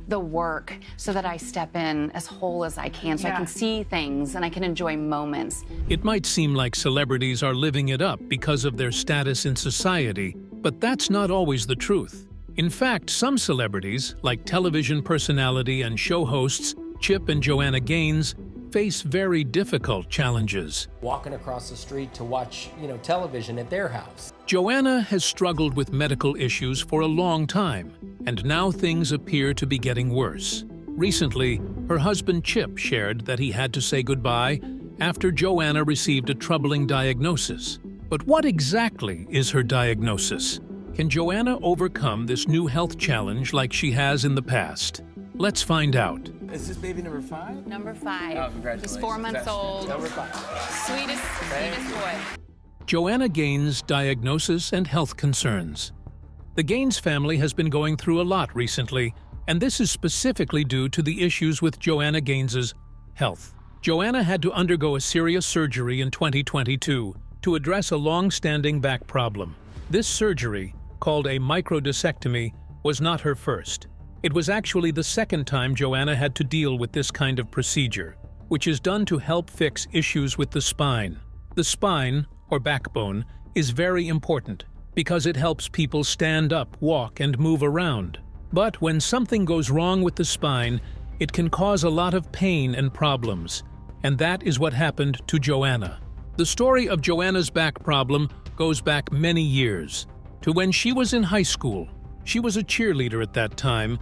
the work so that I step in as whole as I can, so I can see things and I can enjoy moments. It might seem like celebrities are living it up because of their status in society, but that's not always the truth. In fact, some celebrities, like television personality and show hosts Chip and Joanna Gaines, face very difficult challenges. Walking across the street to watch, television at their house. Joanna has struggled with medical issues for a long time, and now things appear to be getting worse. Recently, her husband Chip shared that he had to say goodbye after Joanna received a troubling diagnosis. But what exactly is her diagnosis? Can Joanna overcome this new health challenge like she has in the past? Let's find out. Is this baby number 5? Number 5. Oh, congratulations. He's 4 months old. Number 5. Sweetest boy. Joanna Gaines' diagnosis and health concerns. The Gaines family has been going through a lot recently, and this is specifically due to the issues with Joanna Gaines' health. Joanna had to undergo a serious surgery in 2022 to address a long-standing back problem. This surgery, called a microdiscectomy, was not her first. It was actually the second time Joanna had to deal with this kind of procedure, which is done to help fix issues with the spine. The spine, or backbone, is very important because it helps people stand up, walk, and move around. But when something goes wrong with the spine, it can cause a lot of pain and problems, and that is what happened to Joanna. The story of Joanna's back problem goes back many years, to when she was in high school. She was a cheerleader at that time,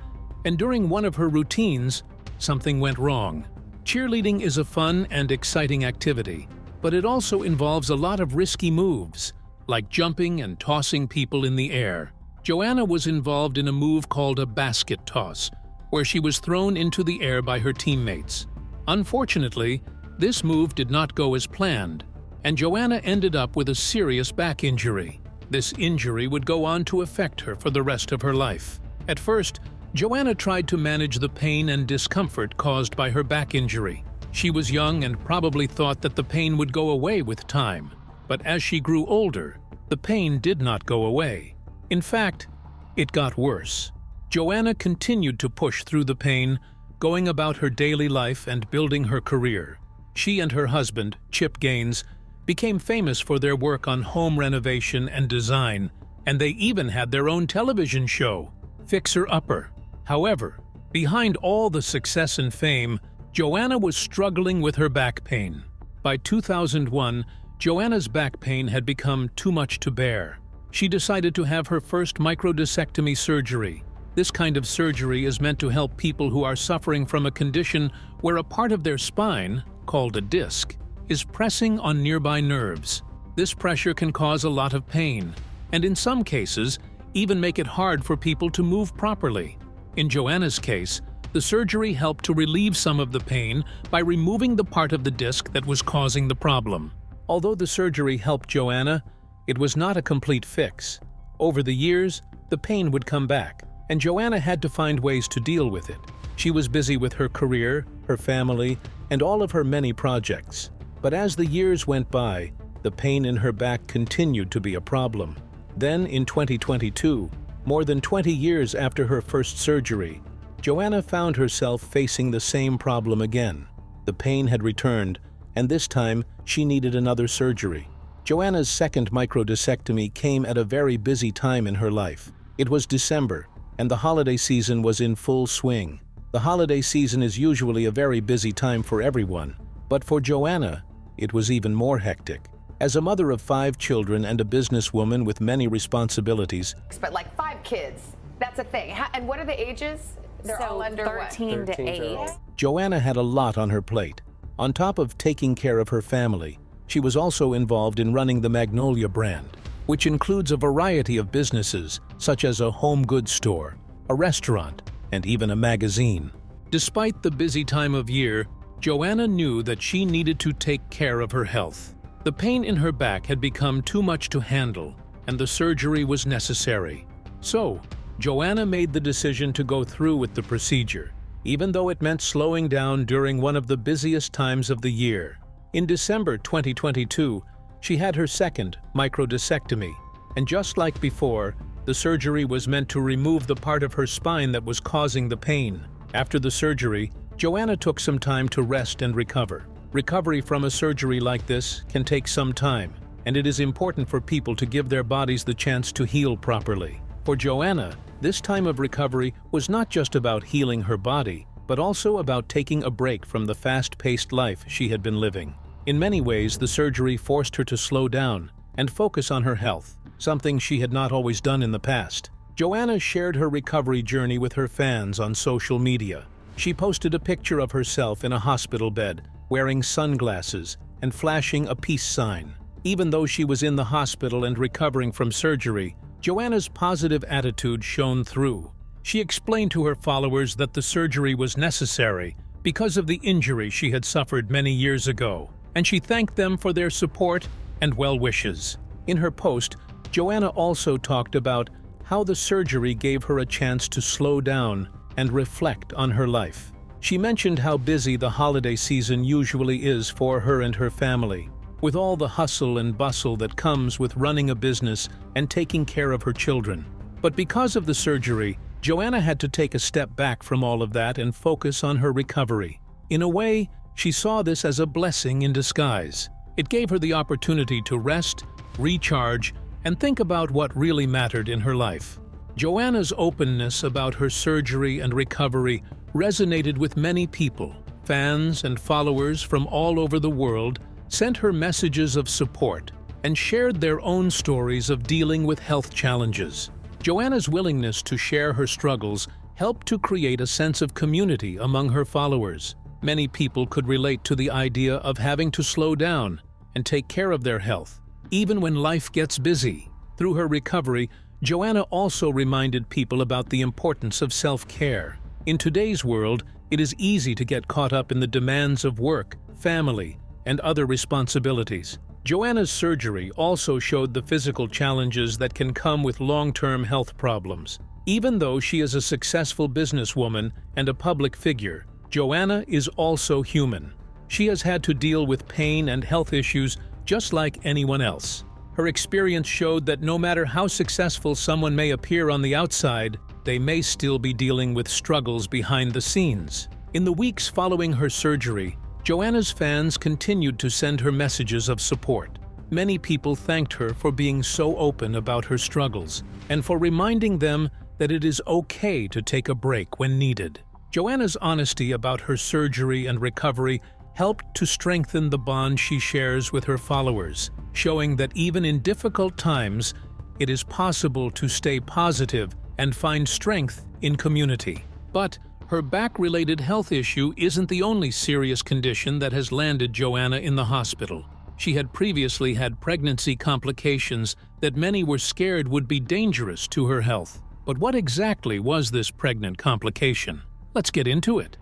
and during one of her routines, something went wrong. Cheerleading is a fun and exciting activity, but it also involves a lot of risky moves, like jumping and tossing people in the air. Joanna was involved in a move called a basket toss, where she was thrown into the air by her teammates. Unfortunately, this move did not go as planned, and Joanna ended up with a serious back injury. This injury would go on to affect her for the rest of her life. At first, Joanna tried to manage the pain and discomfort caused by her back injury. She was young and probably thought that the pain would go away with time. But as she grew older, the pain did not go away. In fact, it got worse. Joanna continued to push through the pain, going about her daily life and building her career. She and her husband, Chip Gaines, became famous for their work on home renovation and design, and they even had their own television show, Fixer Upper. However, behind all the success and fame, Joanna was struggling with her back pain. By 2001, Joanna's back pain had become too much to bear. She decided to have her first microdiscectomy surgery. This kind of surgery is meant to help people who are suffering from a condition where a part of their spine, called a disc, is pressing on nearby nerves. This pressure can cause a lot of pain, and in some cases, even make it hard for people to move properly. In Joanna's case, the surgery helped to relieve some of the pain by removing the part of the disc that was causing the problem. Although the surgery helped Joanna, it was not a complete fix. Over the years, the pain would come back, and Joanna had to find ways to deal with it. She was busy with her career, her family, and all of her many projects. But as the years went by, the pain in her back continued to be a problem. Then, in 2022, more than 20 years after her first surgery, Joanna found herself facing the same problem again. The pain had returned, and this time she needed another surgery. Joanna's second microdiscectomy came at a very busy time in her life. It was December, and the holiday season was in full swing. The holiday season is usually a very busy time for everyone, but for Joanna, it was even more hectic. As a mother of 5 children and a businesswoman with many responsibilities, but like 5 kids, that's a thing. And what are the ages? They're all under 13 to 8. Joanna had a lot on her plate. On top of taking care of her family, she was also involved in running the Magnolia brand, which includes a variety of businesses such as a home goods store, a restaurant, and even a magazine. Despite the busy time of year, Joanna knew that she needed to take care of her health. The pain in her back had become too much to handle, and the surgery was necessary. So, Joanna made the decision to go through with the procedure, even though it meant slowing down during one of the busiest times of the year. In December 2022, she had her second microdiscectomy, and just like before, the surgery was meant to remove the part of her spine that was causing the pain. After the surgery, Joanna took some time to rest and recover. Recovery from a surgery like this can take some time, and it is important for people to give their bodies the chance to heal properly. For Joanna, this time of recovery was not just about healing her body, but also about taking a break from the fast-paced life she had been living. In many ways, the surgery forced her to slow down and focus on her health, something she had not always done in the past. Joanna shared her recovery journey with her fans on social media. She posted a picture of herself in a hospital bed, wearing sunglasses and flashing a peace sign. Even though she was in the hospital and recovering from surgery, Joanna's positive attitude shone through. She explained to her followers that the surgery was necessary because of the injury she had suffered many years ago, and she thanked them for their support and well wishes. In her post, Joanna also talked about how the surgery gave her a chance to slow down and reflect on her life. She mentioned how busy the holiday season usually is for her and her family, with all the hustle and bustle that comes with running a business and taking care of her children. But because of the surgery, Joanna had to take a step back from all of that and focus on her recovery. In a way, she saw this as a blessing in disguise. It gave her the opportunity to rest, recharge, and think about what really mattered in her life. Joanna's openness about her surgery and recovery resonated with many people. Fans and followers from all over the world sent her messages of support and shared their own stories of dealing with health challenges. Joanna's willingness to share her struggles helped to create a sense of community among her followers. Many people could relate to the idea of having to slow down and take care of their health, even when life gets busy. Through her recovery, Joanna also reminded people about the importance of self-care. In today's world, it is easy to get caught up in the demands of work, family, and other responsibilities. Joanna's surgery also showed the physical challenges that can come with long-term health problems. Even though she is a successful businesswoman and a public figure, Joanna is also human. She has had to deal with pain and health issues just like anyone else. Her experience showed that no matter how successful someone may appear on the outside, they may still be dealing with struggles behind the scenes. In the weeks following her surgery, Joanna's fans continued to send her messages of support. Many people thanked her for being so open about her struggles and for reminding them that it is okay to take a break when needed. Joanna's honesty about her surgery and recovery helped to strengthen the bond she shares with her followers, showing that even in difficult times, it is possible to stay positive and find strength in community. But her back-related health issue isn't the only serious condition that has landed Joanna in the hospital. She had previously had pregnancy complications that many were scared would be dangerous to her health. But what exactly was this pregnant complication? Let's get into it.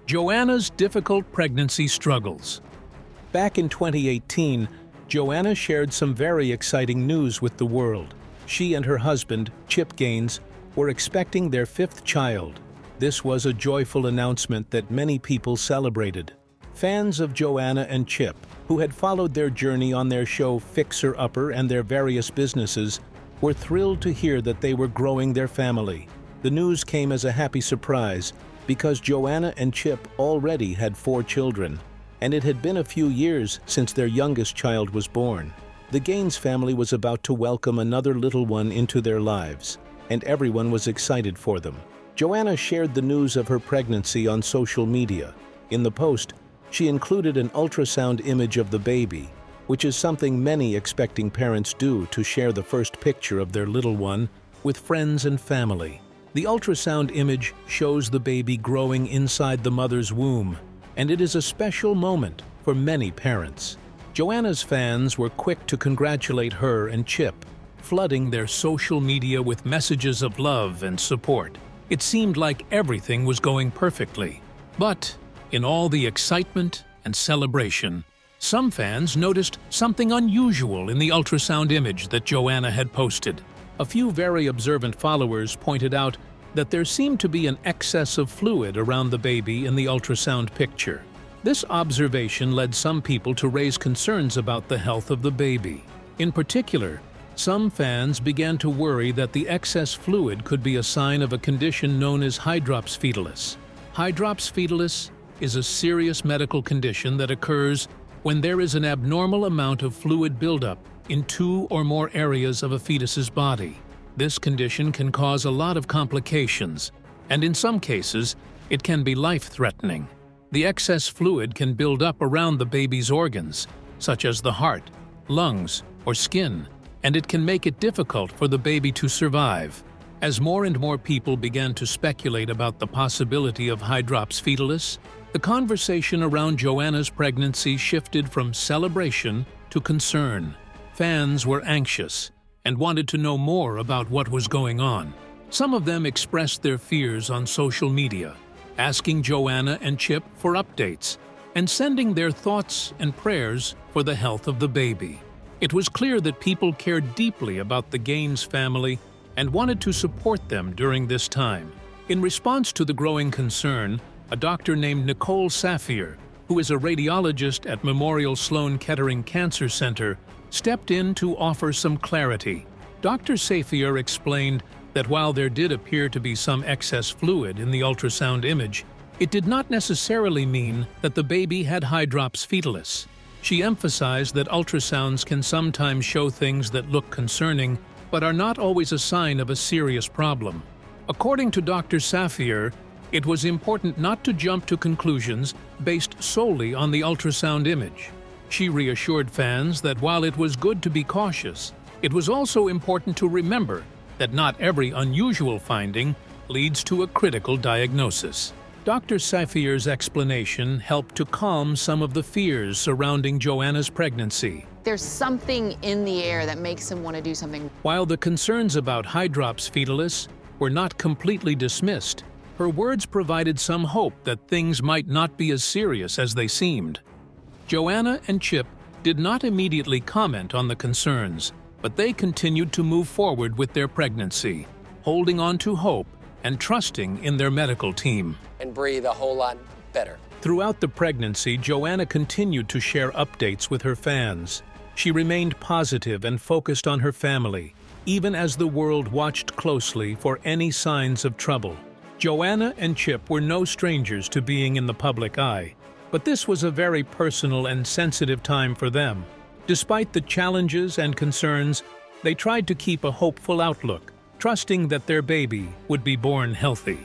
Joanna's difficult pregnancy struggles. Back in 2018, Joanna shared some very exciting news with the world. She and her husband, Chip Gaines, were expecting their 5th child. This was a joyful announcement that many people celebrated. Fans of Joanna and Chip, who had followed their journey on their show Fixer Upper and their various businesses, were thrilled to hear that they were growing their family. The news came as a happy surprise because Joanna and Chip already had 4 children, and it had been a few years since their youngest child was born. The Gaines family was about to welcome another little one into their lives, and everyone was excited for them. Joanna shared the news of her pregnancy on social media. In the post, she included an ultrasound image of the baby, which is something many expecting parents do to share the first picture of their little one with friends and family. The ultrasound image shows the baby growing inside the mother's womb, and it is a special moment for many parents. Joanna's fans were quick to congratulate her and Chip, flooding their social media with messages of love and support. It seemed like everything was going perfectly. But in all the excitement and celebration, some fans noticed something unusual in the ultrasound image that Joanna had posted. A few very observant followers pointed out that there seemed to be an excess of fluid around the baby in the ultrasound picture. This observation led some people to raise concerns about the health of the baby. In particular, some fans began to worry that the excess fluid could be a sign of a condition known as hydrops fetalis. Hydrops fetalis is a serious medical condition that occurs when there is an abnormal amount of fluid buildup in two or more areas of a fetus's body. This condition can cause a lot of complications, and in some cases, it can be life-threatening. The excess fluid can build up around the baby's organs, such as the heart, lungs, or skin, and it can make it difficult for the baby to survive. As more and more people began to speculate about the possibility of hydrops fetalis, the conversation around Joanna's pregnancy shifted from celebration to concern. Fans were anxious and wanted to know more about what was going on. Some of them expressed their fears on social media, asking Joanna and Chip for updates and sending their thoughts and prayers for the health of the baby. It was clear that people cared deeply about the Gaines family and wanted to support them during this time. In response to the growing concern, a doctor named Nicole Safier, who is a radiologist at Memorial Sloan Kettering Cancer Center, stepped in to offer some clarity. Dr. Safier explained that while there did appear to be some excess fluid in the ultrasound image, it did not necessarily mean that the baby had hydrops fetalis. She emphasized that ultrasounds can sometimes show things that look concerning, but are not always a sign of a serious problem. According to Dr. Safier, it was important not to jump to conclusions based solely on the ultrasound image. She reassured fans that while it was good to be cautious, it was also important to remember that not every unusual finding leads to a critical diagnosis. Dr. Safier's explanation helped to calm some of the fears surrounding Joanna's pregnancy. There's something in the air that makes him want to do something. While the concerns about hydrops fetalis were not completely dismissed, her words provided some hope that things might not be as serious as they seemed. Joanna and Chip did not immediately comment on the concerns, but they continued to move forward with their pregnancy, holding on to hope and trusting in their medical team. And breathe a whole lot better. Throughout the pregnancy, Joanna continued to share updates with her fans. She remained positive and focused on her family, even as the world watched closely for any signs of trouble. Joanna and Chip were no strangers to being in the public eye, but this was a very personal and sensitive time for them. Despite the challenges and concerns, they tried to keep a hopeful outlook, trusting that their baby would be born healthy.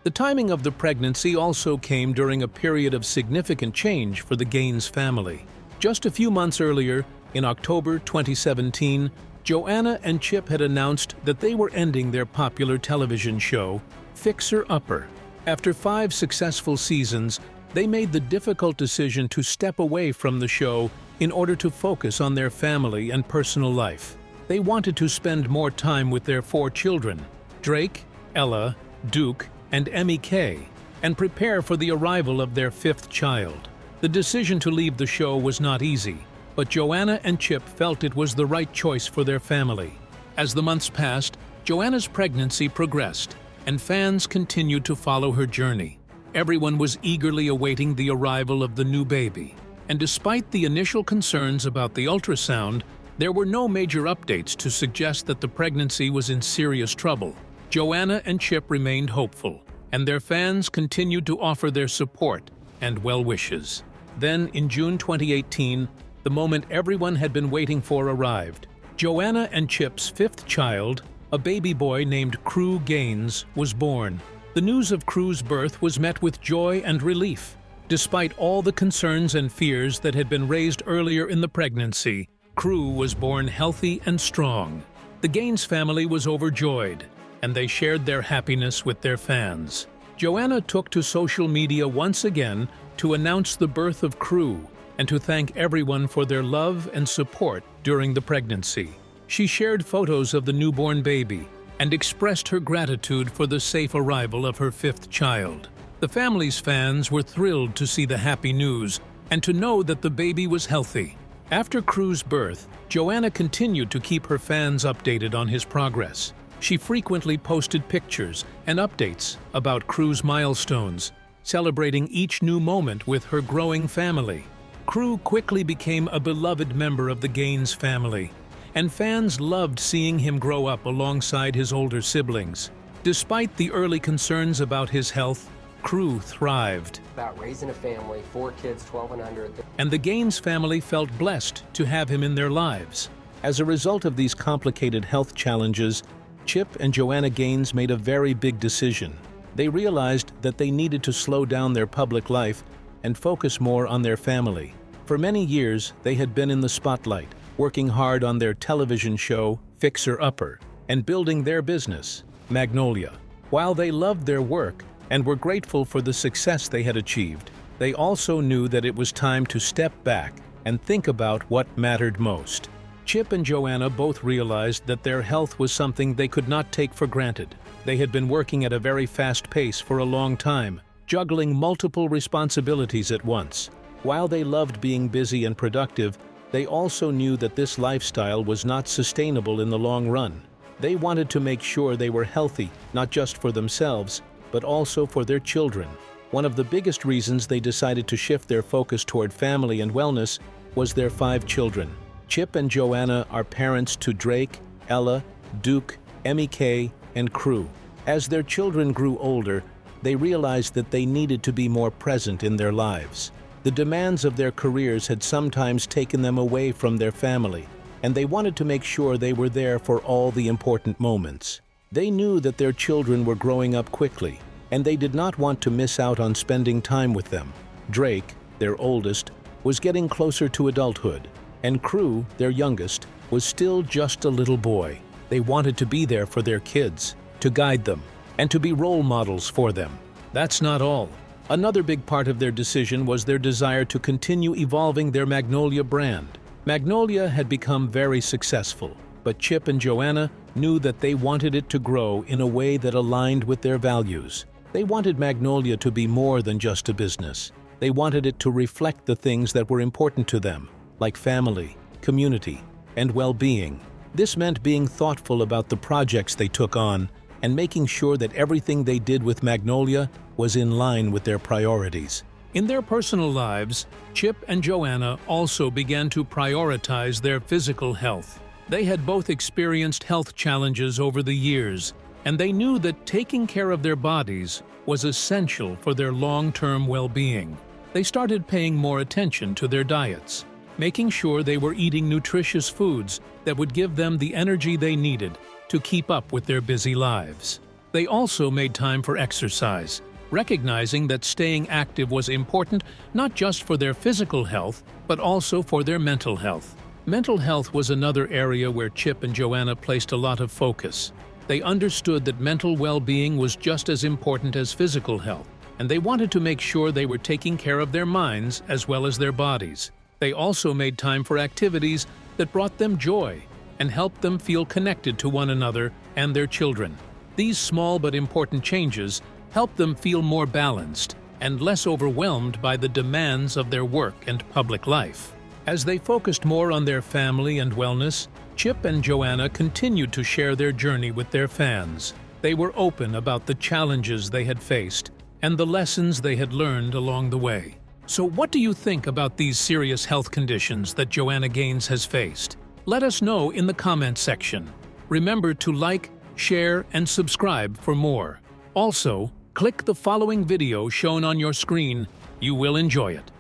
The timing of the pregnancy also came during a period of significant change for the Gaines family. Just a few months earlier, in October 2017, Joanna and Chip had announced that they were ending their popular television show, Fixer Upper. After 5 successful seasons, they made the difficult decision to step away from the show in order to focus on their family and personal life. They wanted to spend more time with their 4 children, Drake, Ella, Duke, and Emmy Kay, and prepare for the arrival of their 5th child. The decision to leave the show was not easy, but Joanna and Chip felt it was the right choice for their family. As the months passed, Joanna's pregnancy progressed, and fans continued to follow her journey. Everyone was eagerly awaiting the arrival of the new baby, and despite the initial concerns about the ultrasound, there were no major updates to suggest that the pregnancy was in serious trouble. Joanna and Chip remained hopeful, and their fans continued to offer their support and well wishes. Then, in June 2018, the moment everyone had been waiting for arrived. Joanna and Chip's 5th child, a baby boy named Crew Gaines, was born. The news of Crew's birth was met with joy and relief. Despite all the concerns and fears that had been raised earlier in the pregnancy, Crew was born healthy and strong. The Gaines family was overjoyed, and they shared their happiness with their fans. Joanna took to social media once again to announce the birth of Crew and to thank everyone for their love and support during the pregnancy. She shared photos of the newborn baby and expressed her gratitude for the safe arrival of her 5th child. The family's fans were thrilled to see the happy news and to know that the baby was healthy. After Crew's birth, Joanna continued to keep her fans updated on his progress. She frequently posted pictures and updates about Crew's milestones, celebrating each new moment with her growing family. Crew quickly became a beloved member of the Gaines family, and fans loved seeing him grow up alongside his older siblings. Despite the early concerns about his health, Crew thrived, About raising a family, 4 kids, 12 and under. and the Gaines family felt blessed to have him in their lives. As a result of these complicated health challenges, Chip and Joanna Gaines made a very big decision. They realized that they needed to slow down their public life and focus more on their family. For many years, they had been in the spotlight, working hard on their television show, Fixer Upper, and building their business, Magnolia. While they loved their work and were grateful for the success they had achieved, they also knew that it was time to step back and think about what mattered most. Chip and Joanna both realized that their health was something they could not take for granted. They had been working at a very fast pace for a long time, juggling multiple responsibilities at once. While they loved being busy and productive, they also knew that this lifestyle was not sustainable in the long run. They wanted to make sure they were healthy, not just for themselves, but also for their children. One of the biggest reasons they decided to shift their focus toward family and wellness was their 5 children. Chip and Joanna are parents to Drake, Ella, Duke, Emmy Kay, and Crew. As their children grew older, they realized that they needed to be more present in their lives. The demands of their careers had sometimes taken them away from their family, and they wanted to make sure they were there for all the important moments. They knew that their children were growing up quickly, and they did not want to miss out on spending time with them. Drake, their oldest, was getting closer to adulthood, and Crew, their youngest, was still just a little boy. They wanted to be there for their kids, to guide them, and to be role models for them. That's not all. Another big part of their decision was their desire to continue evolving their Magnolia brand. Magnolia had become very successful, but Chip and Joanna knew that they wanted it to grow in a way that aligned with their values. They wanted Magnolia to be more than just a business. They wanted it to reflect the things that were important to them, like family, community, and well-being. This meant being thoughtful about the projects they took on and making sure that everything they did with Magnolia was in line with their priorities. In their personal lives, Chip and Joanna also began to prioritize their physical health. They had both experienced health challenges over the years, and they knew that taking care of their bodies was essential for their long-term well-being. They started paying more attention to their diets, making sure they were eating nutritious foods that would give them the energy they needed to keep up with their busy lives. They also made time for exercise, recognizing that staying active was important not just for their physical health, but also for their mental health. Mental health was another area where Chip and Joanna placed a lot of focus. They understood that mental well-being was just as important as physical health, and they wanted to make sure they were taking care of their minds as well as their bodies. They also made time for activities that brought them joy and helped them feel connected to one another and their children. These small but important changes helped them feel more balanced and less overwhelmed by the demands of their work and public life. As they focused more on their family and wellness, Chip and Joanna continued to share their journey with their fans. They were open about the challenges they had faced and the lessons they had learned along the way. So what do you think about these serious health conditions that Joanna Gaines has faced? Let us know in the comments section. Remember to like, share, and subscribe for more. Also, click the following video shown on your screen. You will enjoy it.